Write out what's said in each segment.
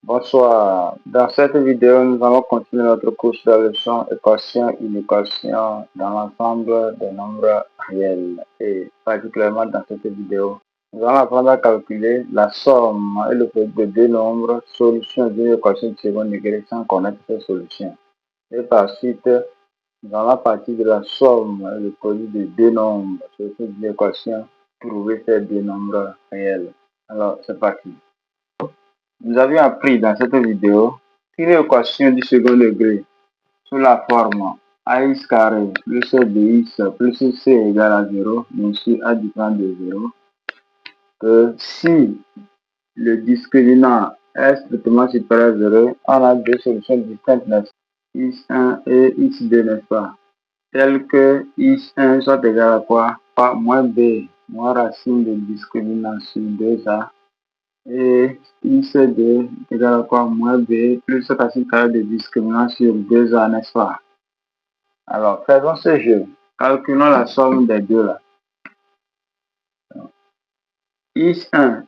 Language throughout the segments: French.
Bonsoir. Dans cette vidéo, nous allons continuer notre cours sur la leçon équation, inéquation dans l'ensemble des nombres réels. Et particulièrement dans cette vidéo, nous allons apprendre à calculer la somme et le produit de deux nombres, solution d'une équation de second degré sans connaître ces solutions. Et par suite, nous allons partir de la somme et le produit de deux nombres, solution d'une équation, trouver ces deux nombres réels. Alors, c'est parti. Nous avions appris dans cette vidéo qu'une équation du second degré sous la forme ax carré plus bx plus c égale à 0, bien sûr a dépend de 0, que si le discriminant est strictement supérieur à 0, on a deux solutions distinctes, x1 et x2, n'est-ce pas? Telles que x1 soit égal à quoi? Par moins b, moins racine de discriminant sur 2a, et x2 égale à quoi? Moins b plus racine carrée de discriminant sur 2a, n'est-ce pas? Alors, faisons ce jeu. Calculons la somme des deux là. x1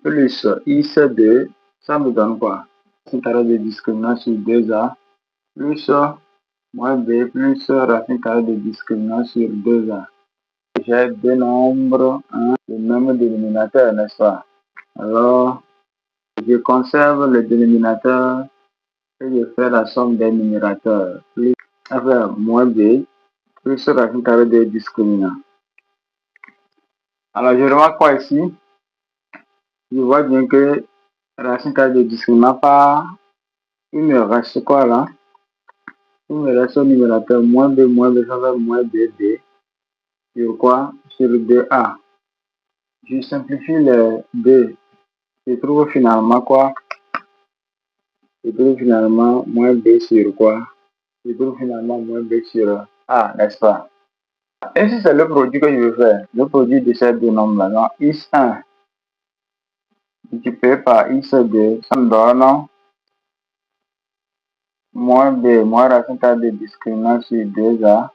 plus x2, ça me donne quoi? Racine carrée de discriminant sur 2a plus moins b plus racine carrée de discriminant sur 2a. J'ai deux nombres, le même dénominateur, n'est-ce pas? Alors, je conserve le dénominateur et je fais la somme des numérateurs. Plus moins b plus racine carrée de discriminant. Alors, je remarque quoi ici? Je vois bien que racine carrée de discriminant par, il me reste quoi là? Il me reste au numérateur moins b, ça va moins bb sur quoi? Sur 2a. Je simplifie le b. Je trouve finalement quoi? Je trouve finalement moins b sur quoi? Je trouve finalement moins b sur a, n'est-ce pas? Et si c'est le produit que je veux faire, le produit de ces deux nombres-là, donc x1 multiplié par x2, ça me donne moins b, moins racine carrée de discriminant sur 2a,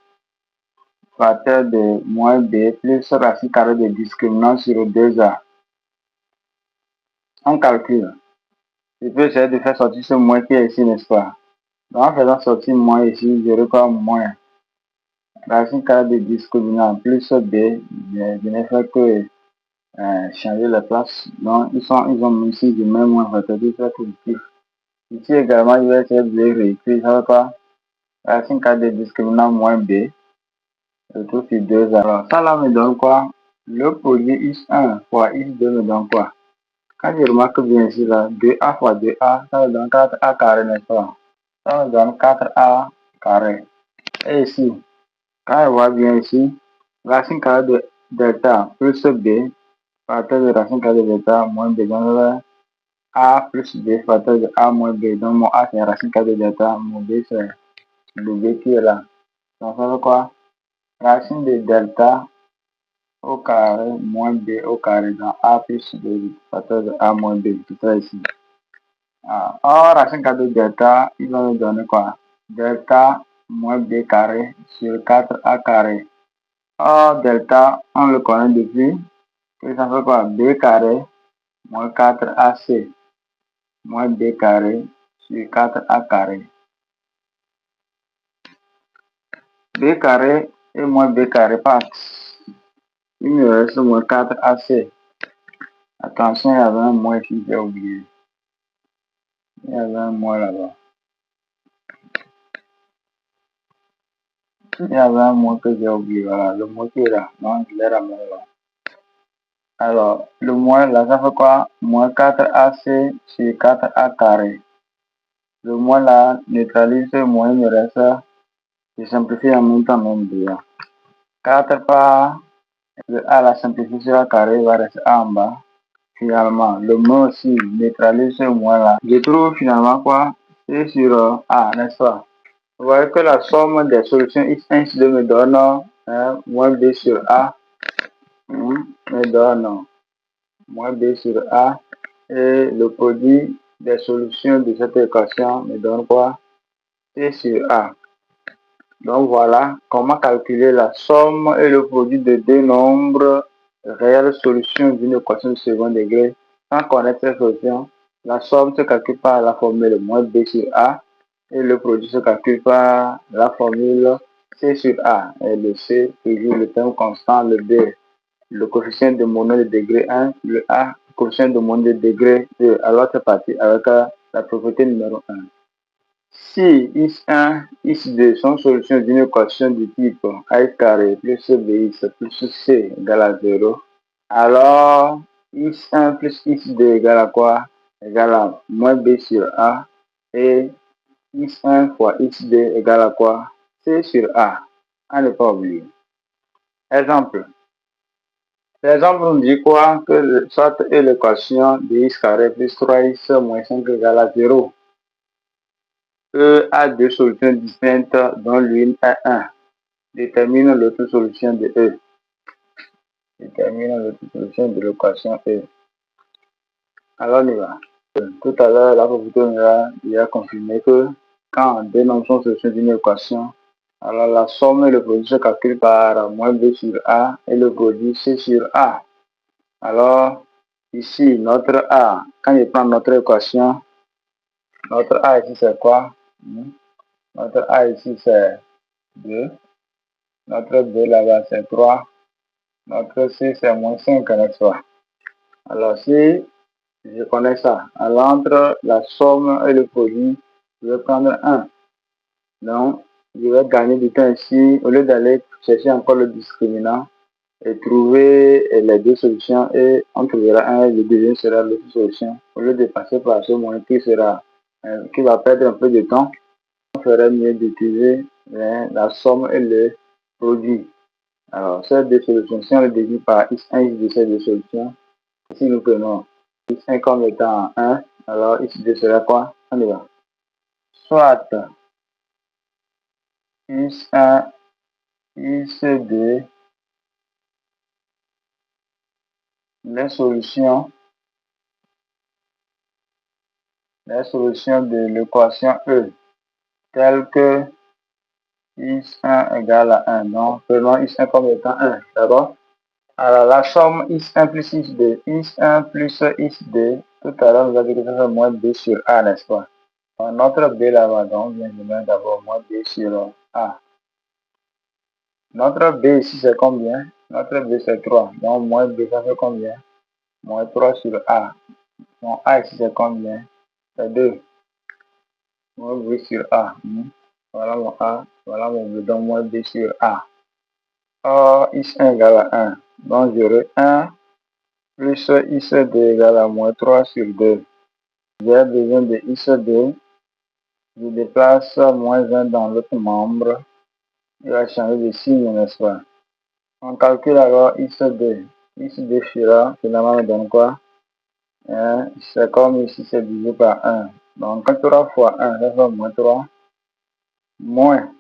facteur de moins b plus racine carrée de discriminant sur 2a. On calcule. Je peux essayer de faire sortir ce moins qui est ici, n'est-ce pas? Donc en faisant sortir moins ici, je reçois moins racine carrée de discriminant plus b, je n'ai fait que changer la place. Donc ils ont mis ici du même moins facteur de positif. Ici également, je vais essayer de les réécrire. Ça va pas? Racine carrée de discriminant moins b. Je trouve sur 2. Alors, ça là me donne quoi? Le produit x1 fois x2 me donne quoi? Quand je remarque bien ici, là, 2a fois 2a, ça me donne 4a carré, n'est-ce pas? Ça me donne 4a carré. Et ici, quand je vois bien ici, racine carrée de delta plus b, facteur de racine carrée de delta moins b, donc a plus b, facteur de a moins b. Donc mon a c'est racine carrée de delta, mon b c'est le b qui est là. Donc ça veut quoi? Racine de delta au carré moins b au carré dans a plus b, facteur de a moins b, tout ça ici. Or, racine carrée de delta, il va nous donner quoi? Delta moins b carré sur 4a carré. Or, delta, on le connaît depuis, et ça fait quoi? B carré moins 4ac moins b carré sur 4a carré. B carré et moins b carré partent. Il me reste moins 4ac. Attention, il y avait un moins ici, j'ai oublié. Il y avait un moins là-bas. Il y avait un moins que j'ai oublié, voilà, le moins qui est là. Non, je l'ai ramené là. Alors, le moins là, ça fait quoi? Moins 4ac sur 4a carré. Le moins là, neutralise ce moins, il me reste, je simplifie en même temps même déjà. 4 par le a la simplifié sur a carré, il va rester a en bas. Finalement, le moins aussi neutralise ce moins là. Je trouve finalement quoi? C'est sur a, n'est-ce pas? Vous voyez que la somme des solutions x1, x2 me donne moins b sur a, me donne moins b sur a, et le produit des solutions de cette équation me donne quoi? C sur a. Donc voilà comment calculer la somme et le produit de deux nombres réelles solutions d'une équation de second degré sans connaître ces solutions. La somme se calcule par la formule moins B sur A et le produit se calcule par la formule C sur A. Et le C, toujours le terme constant, le B, le coefficient de monnaie de degré 1, le A, le coefficient de monnaie de degré 2. Alors c'est parti avec la propriété numéro 1. Si x1, x2 sont solutions d'une équation du type ax carré plus bx plus c égale à 0, alors x1 plus x2 égale à quoi? Égale à moins b sur a et x1 fois x2 égale à quoi? C sur a. À ne pas oublier. Exemple. L'exemple nous dit quoi? Que soit est l'équation de x carré plus 3x moins 5 égale à 0. E a deux solutions distinctes dont l'une est 1. Détermine l'autre solution de E. Détermine l'autre solution de l'équation E. Alors on y va. Tout à l'heure, la propriété nous a confirmé que quand deux nombres sont solutions d'une équation, alors la somme et le produit se calculent par moins B sur A et le produit C sur A. Alors, ici, notre A, quand je prends notre équation, notre A ici c'est quoi? Notre A ici c'est 2. Notre B là-bas c'est 3. Notre C c'est moins 5, n'est-ce pas? Alors si je connais ça, alors entre la somme et le produit, je vais prendre 1. Donc, je vais gagner du temps ici, au lieu d'aller chercher encore le discriminant et trouver les deux solutions, et on trouvera un et le deuxième sera l'autre solution. Au lieu de passer par ce moyen qui va perdre un peu de temps, on ferait mieux d'utiliser la somme et le produit. Alors, ces deux solutions, si on les divise par x1, x2, ces deux solutions, si nous prenons x1 comme étant 1, alors x2 sera quoi? On y va. Soit x1, x2, les solutions de l'équation E, telles que x1 égale à 1. Donc, prenons x1 comme étant 1, d'accord? Alors, la somme x1 plus x2, x1 plus x2, tout à l'heure, nous avons dit que ça fait moins b sur a, n'est-ce pas? Donc, notre b là-bas, donc, vient de mettre d'abord moins b sur a. Notre b ici, c'est combien? Notre b, c'est 3. Donc, moins b, ça fait combien? Moins 3 sur a. Donc, a ici, c'est combien? C'est 2. Moins b sur a. Voilà mon a. Voilà mon b. Donc, moins b sur a. Or, x1 égale à 1. Donc, j'aurai 1 plus x2 égale à moins 3 sur 2. J'ai besoin de x2. Je déplace moins 1 dans l'autre membre. Il va changer de signe, n'est-ce pas? On calcule alors x2. x2 finalement me donne quoi? C'est comme ici, c'est divisé par 1. Donc 3 fois 1, ça fait moins 3. Moins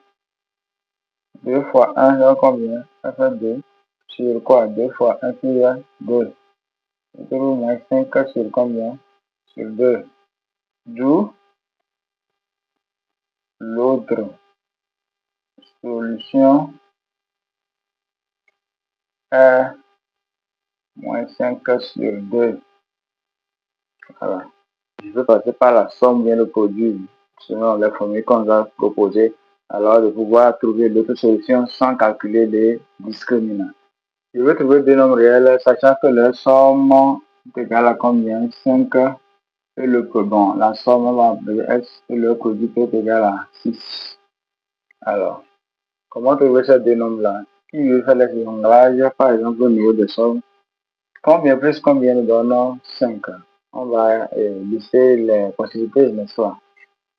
2 fois 1, ça fait combien? Ça fait 2. Sur quoi? 2 fois 1 sur 2. Je trouve moins 5 sur combien? Sur 2. D'où l'autre solution est moins 5 sur 2. Voilà. Je vais passer par la somme bien le produit selon les formules qu'on va proposer, alors de pouvoir trouver l'autre solution sans calculer les discriminants. Je vais trouver deux nombres réels, sachant que leur somme est égale à combien? 5 et le produit. Bon, la somme va S et le produit est égal à 6. Alors, comment trouver ces deux nombres-là? Qui veut faire les jonglages, par exemple, au niveau de somme? Combien plus combien nous donne 5? On va lister les possibilités, n'est-ce pas?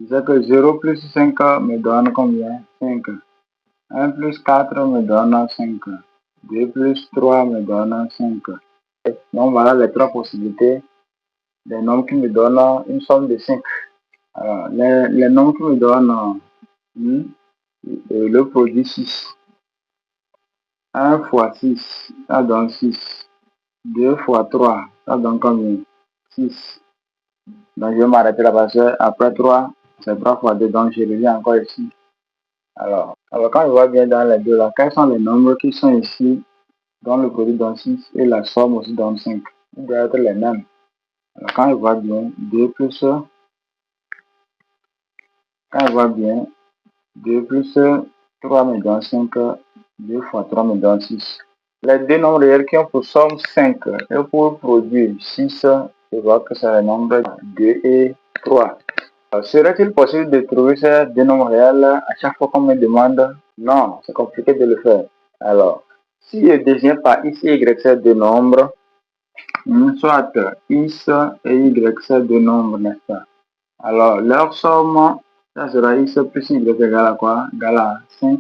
C'est que 0 plus 5 me donne combien? 5. 1 plus 4 me donne 5. 2 plus 3 me donne 5. Donc voilà les trois possibilités. Les nombres qui me donnent une somme de 5. Alors, les nombres qui me donnent le produit 6. 1 fois 6, ça donne 6. 2 fois 3, ça donne combien? 6. Donc je vais m'arrêter là parce que après 3, c'est 3 fois 2, donc je reviens encore ici. Alors quand je vois bien dans les deux là, quels sont les nombres qui sont ici, dont le produit donne 6 et la somme aussi donne 5? Ils doivent être les mêmes. Alors, quand je vois bien 2 plus, quand je vois bien 2 plus 3 me donne 5, 2 fois 3 me donne 6. Les deux nombres réels qui ont pour somme 5 et pour produire 6, je vois que c'est les nombres 2 et 3. Serait-il possible de trouver ces deux nombres réels à chaque fois qu'on me demande? Non, c'est compliqué de le faire. Alors, si je désigne par x et y ces deux nombres, soit x et y ces deux nombres, n'est-ce pas? Alors, leur somme, ça sera x plus y égale à quoi? Égale à 5.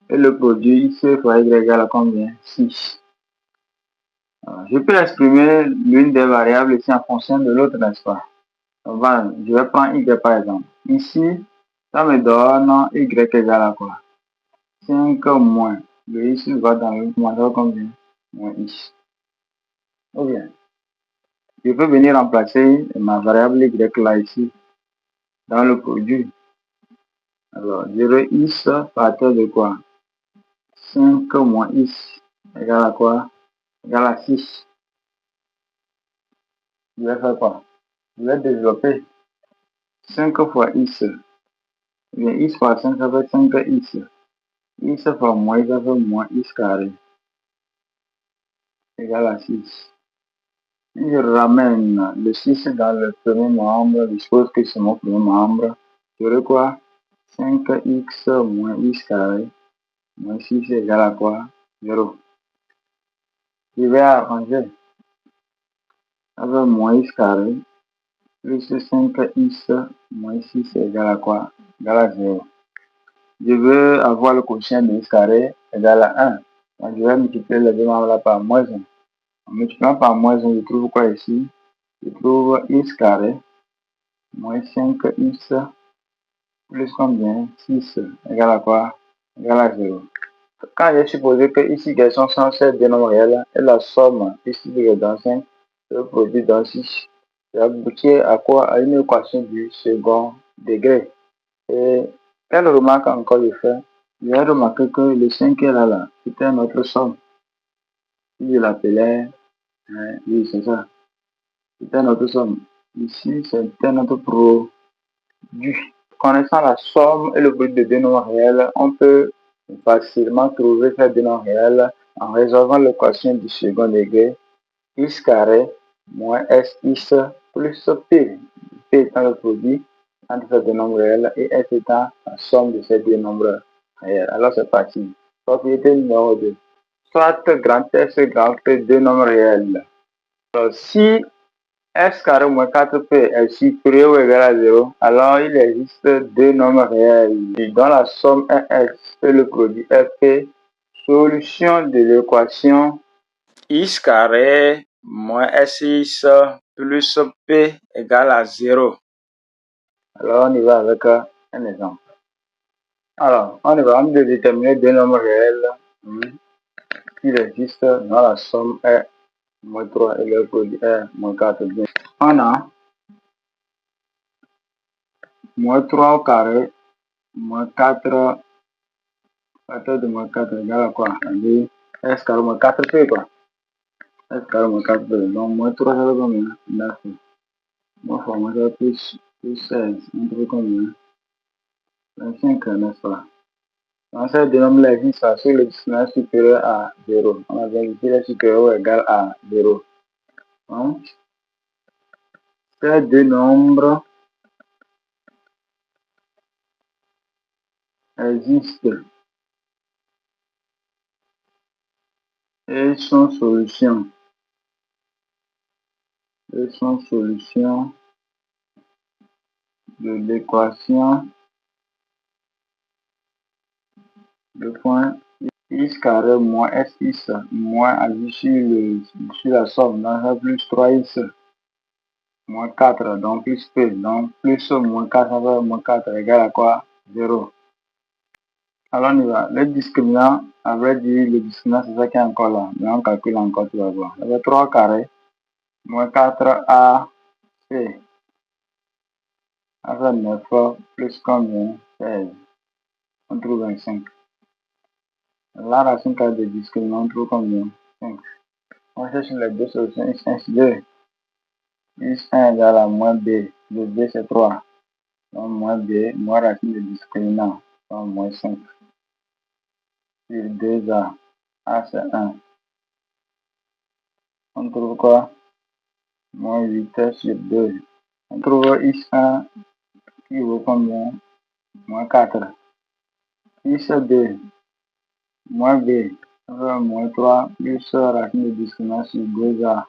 Et le produit x fois y égale à combien? 6. Je peux exprimer l'une des variables ici en fonction de l'autre, n'est-ce pas? Je vais prendre y par exemple. Ici, ça me donne y égale à quoi? 5 moins. Le x va dans le moins combien? Moins x. Ou bien, je peux venir remplacer ma variable y là ici, dans le produit. Alors, 0x partir de quoi? 5 moins x égale à quoi? Égale à 6. Je vais faire quoi? Je vais développer 5 fois x. Bien, x fois 5, ça fait 5x. X fois moins, ça fait moins x carré égale à 6. Si je ramène le 6 dans le premier membre, je suppose que c'est mon premier membre. J'aurai quoi? 5x moins x carré moins 6 égale à quoi? 0. Je vais arranger avec moins x carré plus 5x moins 6 égale à quoi? Égale à 0. Je veux avoir le quotient de x carré égal à 1. Donc, je vais multiplier les deux membres là par moins 1. En multipliant par moins 1, je trouve quoi ici? Je trouve x carré moins 5x plus combien? 6 égale à quoi? Égale à 0. Quand j'ai supposé que ici, quels sont ces deux nombres réels et la somme ici dans 5, le produit dans 6, j'ai abouti à quoi? À une équation du second degré. Et quelle remarque encore je fais? J'ai remarqué que le 5 est là, c'était notre somme. Si je l'appelais, oui, c'est ça. C'était notre somme. Ici, c'était notre produit. Connaissant la somme et le bruit de deux nombres réels, on peut facilement trouver ces deux nombres réels en résolvant l'équation du second degré x carré moins sx plus p. P étant le produit entre ces deux nombres réels et s étant la somme de ces deux nombres réels. Alors c'est parti. Propriété numéro 2. Soit grand S grand P deux nombres réels. Alors, si S carré moins 4P est supérieur ou égal à 0, alors il existe deux nombres réels dont la somme est S et le produit est P. Solution de l'équation x carré moins sx plus P égale à 0. Alors on y va avec un exemple. Alors, on y va de déterminer deux nombres réels qu'il existe dont la somme est moins 3 et le produit est moins 4. On a moins 3 au carré moins 4 partir de moins 4 égale à quoi? On dit S carré moins 4P quoi. S carré moins 4P. Donc moins 3 ça fait combien? 9. Moins fois moins 4 plus 16. On trouve combien? 25, n'est-ce pas? Donc ça dénomme les x sur le discriminant supérieur à 0. On a bien dit qu'il est supérieur ou égal à 0. Donc, ces deux nombres existent et sont solutions. De l'équation de point x carré moins sx moins agir sur la somme, donc ça plus 3x moins 4, donc plus p, donc plus moins 4, ça fait moins 4 égale à quoi? 0. Alors on y va. Le discriminant, à vrai dire, le discriminant c'est ça qui est encore là, mais on calcule encore, tu vas voir. Ça fait 3 carré moins 4ac, ça fait 9 plus combien? 16. On trouve 25. La racine carrée de discriminant, on trouve combien? 5. On cherche les deux solutions x1 x2. Plus 1 égale à moins B. Le B c'est 3. Donc moins B, moins racine de discriminant. Donc moins 5. Sur 2A. A c'est 1. On trouve quoi? Moins 8 sur 2. On trouve X1 qui vaut combien? Moins 4. X2, moins B, moins 3, plus racine de discriminant sur 2A.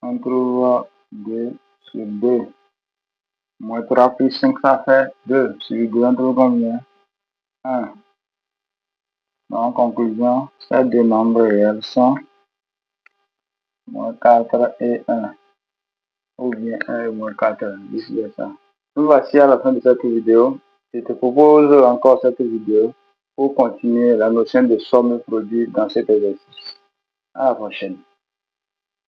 On trouve 2 sur 2. Moins 3 plus 5, ça fait 2. Sur 2, on trouve combien? 1. Donc, en conclusion, ces deux nombres réels sont moins 4 et 1. Ou bien 1 et moins 4, vice versa. Nous voici à la fin de cette vidéo. Je te propose encore cette vidéo pour continuer la notion de somme et produit dans cet exercice. À la prochaine.